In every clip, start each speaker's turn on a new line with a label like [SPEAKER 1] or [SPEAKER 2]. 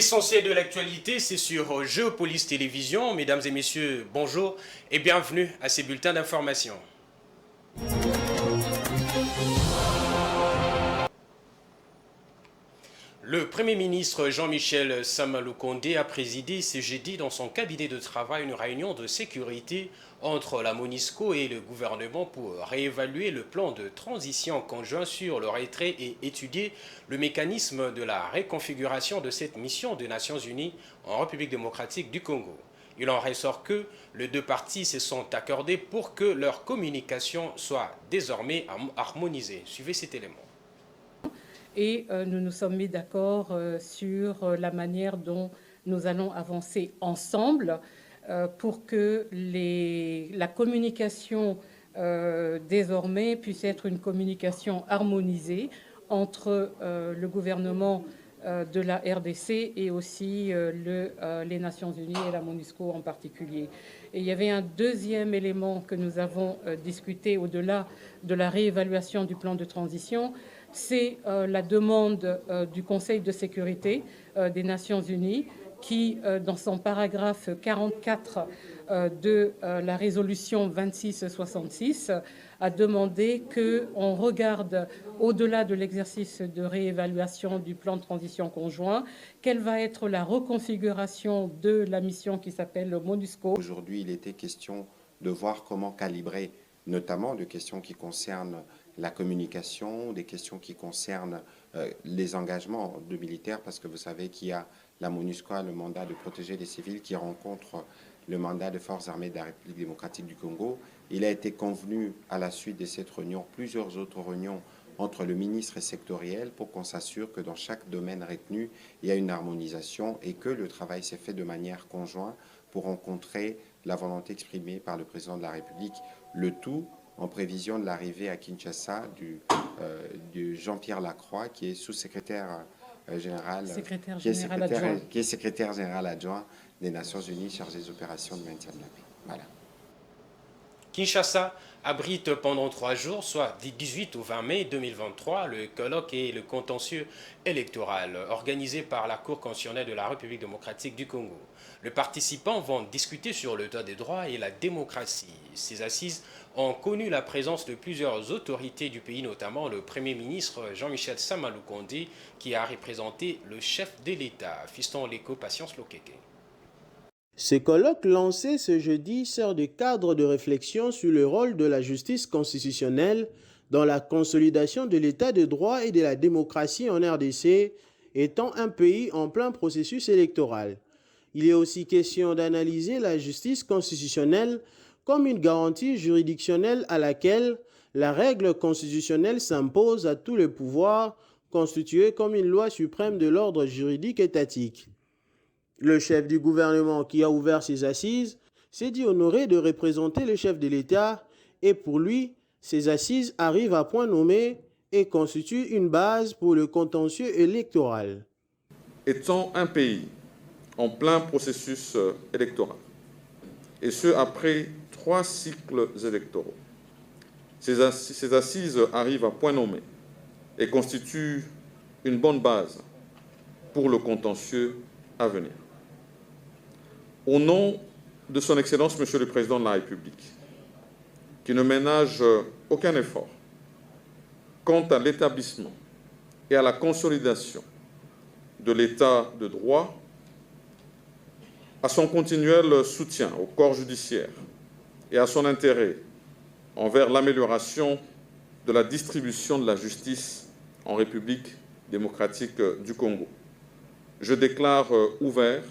[SPEAKER 1] L'essentiel de l'actualité, c'est sur Géopolis Télévision. Mesdames et messieurs, bonjour et bienvenue à ces bulletins d'information. Le Premier ministre Jean-Michel Samaloukonde a présidé ce jeudi dans son cabinet de travail une réunion de sécurité entre la MONUSCO et le gouvernement pour réévaluer le plan de transition conjoint sur le retrait et étudier le mécanisme de la réconfiguration de cette mission des Nations Unies en République démocratique du Congo. Il en ressort que les deux parties se sont accordées pour que leur communication soit désormais harmonisée. Suivez cet élément.
[SPEAKER 2] Et nous nous sommes mis d'accord sur la manière dont nous allons avancer ensemble pour que la communication désormais puisse être une communication harmonisée entre le gouvernement de la RDC et aussi les Nations Unies et la MONUSCO en particulier. Et il y avait un deuxième élément que nous avons discuté au-delà de la réévaluation du plan de transition, c'est la demande du Conseil de sécurité des Nations Unies qui, dans son paragraphe 44 de la résolution 2666, a demandé qu'on regarde, au-delà de l'exercice de réévaluation du plan de transition conjoint, quelle va être la reconfiguration de la mission qui s'appelle le MONUSCO.
[SPEAKER 3] Aujourd'hui, il était question de voir comment calibrer, notamment des questions qui concernent la communication, des questions qui concernent les engagements de militaires, parce que vous savez qu'il y a la MONUSCO a le mandat de protéger les civils qui rencontrent le mandat des forces armées de la République démocratique du Congo. Il a été convenu à la suite de cette réunion, plusieurs autres réunions entre le ministre et sectoriel pour qu'on s'assure que dans chaque domaine retenu, il y a une harmonisation et que le travail s'est fait de manière conjointe pour rencontrer la volonté exprimée par le président de la République, le tout en prévision de l'arrivée à Kinshasa du Jean-Pierre Lacroix, qui est sous-secrétaire général, qui est secrétaire général adjoint des Nations Unies chargé des opérations de maintien de la paix. Voilà.
[SPEAKER 1] Kinshasa abrite pendant 3 jours, soit du 18 au 20 mai 2023, le colloque et le contentieux électoral organisé par la Cour constitutionnelle de la République démocratique du Congo. Les participants vont discuter sur l'état des droits et la démocratie. Ces assises ont connu la présence de plusieurs autorités du pays, notamment le Premier ministre Jean-Michel Samaloukonde, qui a représenté le chef de l'État, Fiston Leko Patience Lokeke.
[SPEAKER 4] Ce colloque lancé ce jeudi sert de cadre de réflexion sur le rôle de la justice constitutionnelle dans la consolidation de l'état de droit et de la démocratie en RDC, étant un pays en plein processus électoral. Il est aussi question d'analyser la justice constitutionnelle comme une garantie juridictionnelle à laquelle la règle constitutionnelle s'impose à tous les pouvoirs, constituée comme une loi suprême de l'ordre juridique étatique. Le chef du gouvernement qui a ouvert ces assises s'est dit honoré de représenter le chef de l'État et pour lui, ces assises arrivent à point nommé et constituent une base pour le contentieux électoral.
[SPEAKER 5] Étant un pays en plein processus électoral, et ce après 3 cycles électoraux, ces assises arrivent à point nommé et constituent une bonne base pour le contentieux à venir. Au nom de son Excellence, Monsieur le Président de la République, qui ne ménage aucun effort quant à l'établissement et à la consolidation de l'État de droit, à son continuel soutien au corps judiciaire et à son intérêt envers l'amélioration de la distribution de la justice en République démocratique du Congo, je déclare ouvert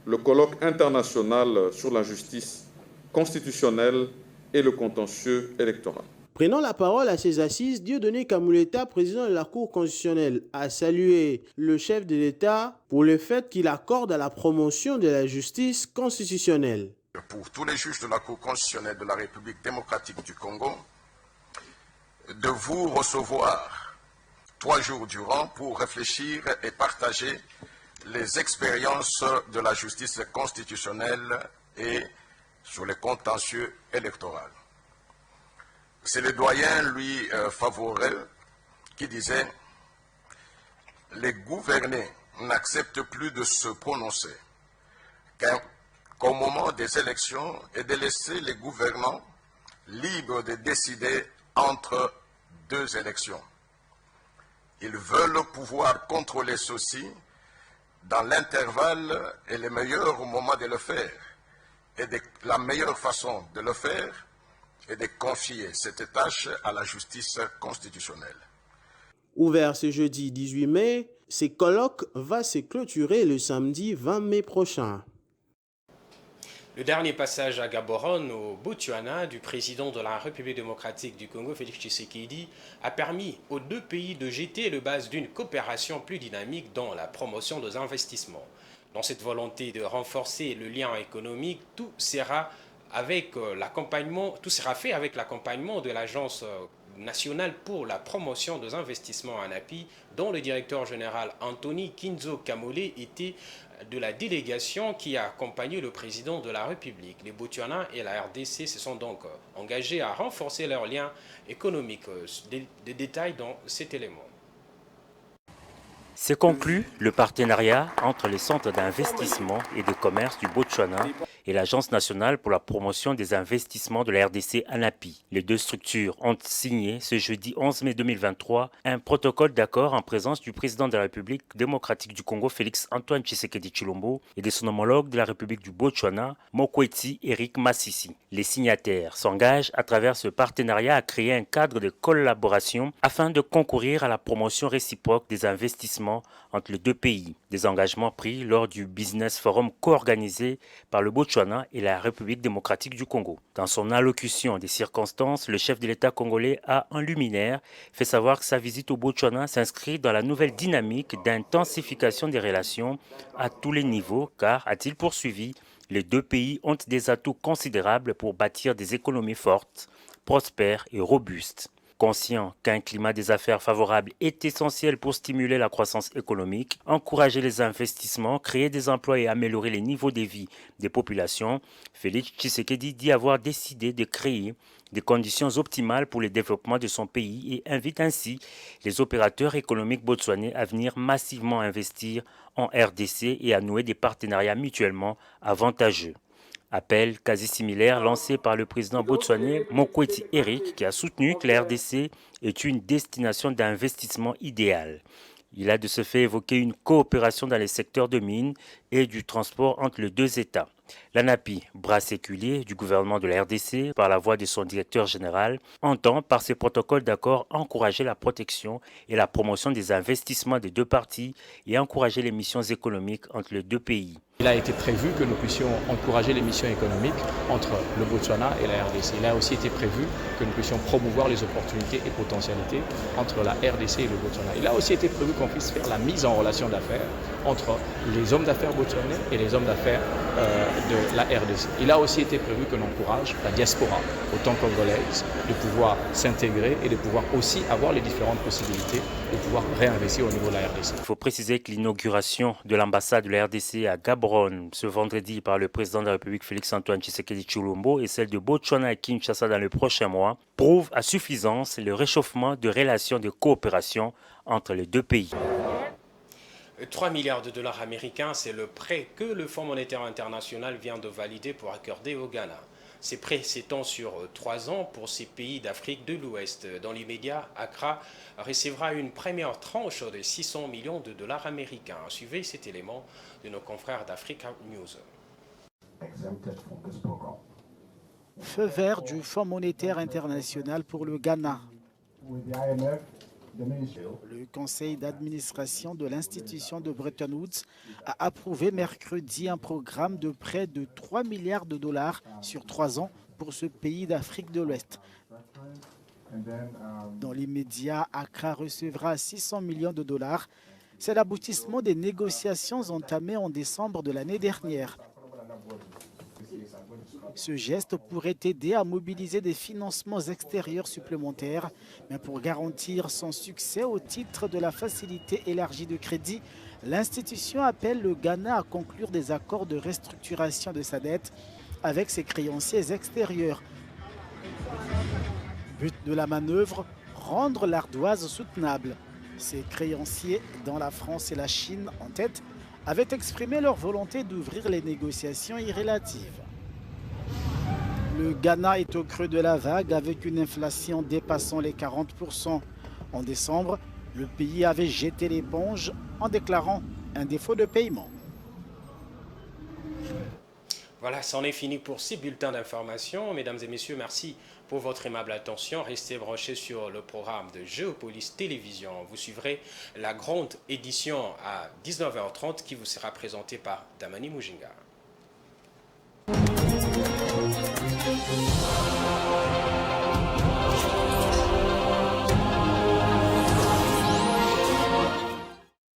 [SPEAKER 5] le colloque international sur la justice constitutionnelle et le contentieux électoral.
[SPEAKER 4] Prenant la parole à ces assises, Dieudonné Kamuleta, président de la Cour constitutionnelle, a salué le chef de l'État pour le fait qu'il accorde à la promotion de la justice constitutionnelle.
[SPEAKER 6] Pour tous les juges de la Cour constitutionnelle de la République démocratique du Congo, de vous recevoir 3 jours durant pour réfléchir et partager les expériences de la justice constitutionnelle et sur les contentieux électoraux. C'est le doyen Louis Favorel qui disait « Les gouvernés n'accepte plus de se prononcer qu'au moment des élections et de laisser les gouvernants libres de décider entre deux élections. Ils veulent pouvoir contrôler ceci dans l'intervalle et le meilleur moment de le faire. Et la meilleure façon de le faire est de confier cette tâche à la justice constitutionnelle.
[SPEAKER 4] Ouvert ce jeudi 18 mai, ce colloque va se clôturer le samedi 20 mai prochain.
[SPEAKER 1] Le dernier passage à Gaborone, au Botswana, du président de la République démocratique du Congo, Félix Tshisekedi, a permis aux deux pays de jeter les bases d'une coopération plus dynamique dans la promotion des investissements. Dans cette volonté de renforcer le lien économique, tout sera fait avec l'accompagnement de l'Agence nationale pour la promotion des investissements ANAPI, dont le directeur général Anthony Kinzo Kamole était de la délégation qui a accompagné le président de la République. Les Botswana et la RDC se sont donc engagés à renforcer leurs liens économiques. Des détails dans cet élément.
[SPEAKER 7] C'est conclu le partenariat entre les centres d'investissement et de commerce du Botswana et l'Agence nationale pour la promotion des investissements de la RDC ANAPI. Les deux structures ont signé ce jeudi 11 mai 2023 un protocole d'accord en présence du président de la République démocratique du Congo Félix Antoine Tshisekedi Tshilombo et de son homologue de la République du Botswana Mokgweetsi Eric Masisi. Les signataires s'engagent à travers ce partenariat à créer un cadre de collaboration afin de concourir à la promotion réciproque des investissements entre les deux pays. Des engagements pris lors du Business Forum co-organisé par le Botswana et la République démocratique du Congo. Dans son allocution des circonstances, le chef de l'État congolais a, en luminaire, fait savoir que sa visite au Botswana s'inscrit dans la nouvelle dynamique d'intensification des relations à tous les niveaux, car, a-t-il poursuivi, les deux pays ont des atouts considérables pour bâtir des économies fortes, prospères et robustes. Conscient qu'un climat des affaires favorable est essentiel pour stimuler la croissance économique, encourager les investissements, créer des emplois et améliorer les niveaux de vie des populations, Félix Tshisekedi dit avoir décidé de créer des conditions optimales pour le développement de son pays et invite ainsi les opérateurs économiques botswanais à venir massivement investir en RDC et à nouer des partenariats mutuellement avantageux. Appel quasi similaire lancé par le président botswanais Mokgweetsi Eric qui a soutenu que la RDC est une destination d'investissement idéale. Il a de ce fait évoqué une coopération dans les secteurs de mines et du transport entre les deux États. L'ANAPI, bras séculier du gouvernement de la RDC par la voix de son directeur général, entend par ces protocoles d'accord encourager la protection et la promotion des investissements des deux parties et encourager les missions économiques entre les deux pays.
[SPEAKER 8] Il a été prévu que nous puissions encourager les missions économiques entre le Botswana et la RDC. Il a aussi été prévu que nous puissions promouvoir les opportunités et potentialités entre la RDC et le Botswana. Il a aussi été prévu qu'on puisse faire la mise en relation d'affaires entre les hommes d'affaires botswanais et les hommes d'affaires de la RDC. Il a aussi été prévu que l'on encourage la diaspora, autant congolaise, de pouvoir s'intégrer et de pouvoir aussi avoir les différentes possibilités de pouvoir réinvestir au niveau de la RDC.
[SPEAKER 7] Il faut préciser que l'inauguration de l'ambassade de la RDC à Gaborone ce vendredi par le président de la République Félix Antoine Tshisekedi Tshilombo et celle de Botswana et Kinshasa dans le prochain mois prouve à suffisance le réchauffement de relations de coopération entre les deux pays.
[SPEAKER 1] 3 milliards de dollars américains, c'est le prêt que le Fonds monétaire international vient de valider pour accorder au Ghana. Ces prêts s'étendent sur 3 ans pour ces pays d'Afrique de l'Ouest. Dans l'immédiat, Accra recevra une première tranche de 600 millions de dollars américains. Suivez cet élément de nos confrères d'Africa News.
[SPEAKER 9] Feu vert du Fonds monétaire international pour le Ghana. Le conseil d'administration de l'institution de Bretton Woods a approuvé mercredi un programme de prêt de 3 milliards de dollars sur 3 ans pour ce pays d'Afrique de l'Ouest. Dans l'immédiat, Accra recevra 600 millions de dollars. C'est l'aboutissement des négociations entamées en décembre de l'année dernière. Ce geste pourrait aider à mobiliser des financements extérieurs supplémentaires, mais pour garantir son succès au titre de la facilité élargie de crédit, l'institution appelle le Ghana à conclure des accords de restructuration de sa dette avec ses créanciers extérieurs. But de la manœuvre, rendre l'ardoise soutenable. Ces créanciers, dont la France et la Chine en tête, avaient exprimé leur volonté d'ouvrir les négociations irrélatives. Le Ghana est au creux de la vague avec une inflation dépassant les 40%. En décembre, le pays avait jeté l'éponge en déclarant un défaut de paiement.
[SPEAKER 1] Voilà, c'en est fini pour ces bulletins d'information. Mesdames et messieurs, merci pour votre aimable attention. Restez branchés sur le programme de Géopolis Télévision. Vous suivrez la grande édition à 19h30 qui vous sera présentée par Damani Mujinga.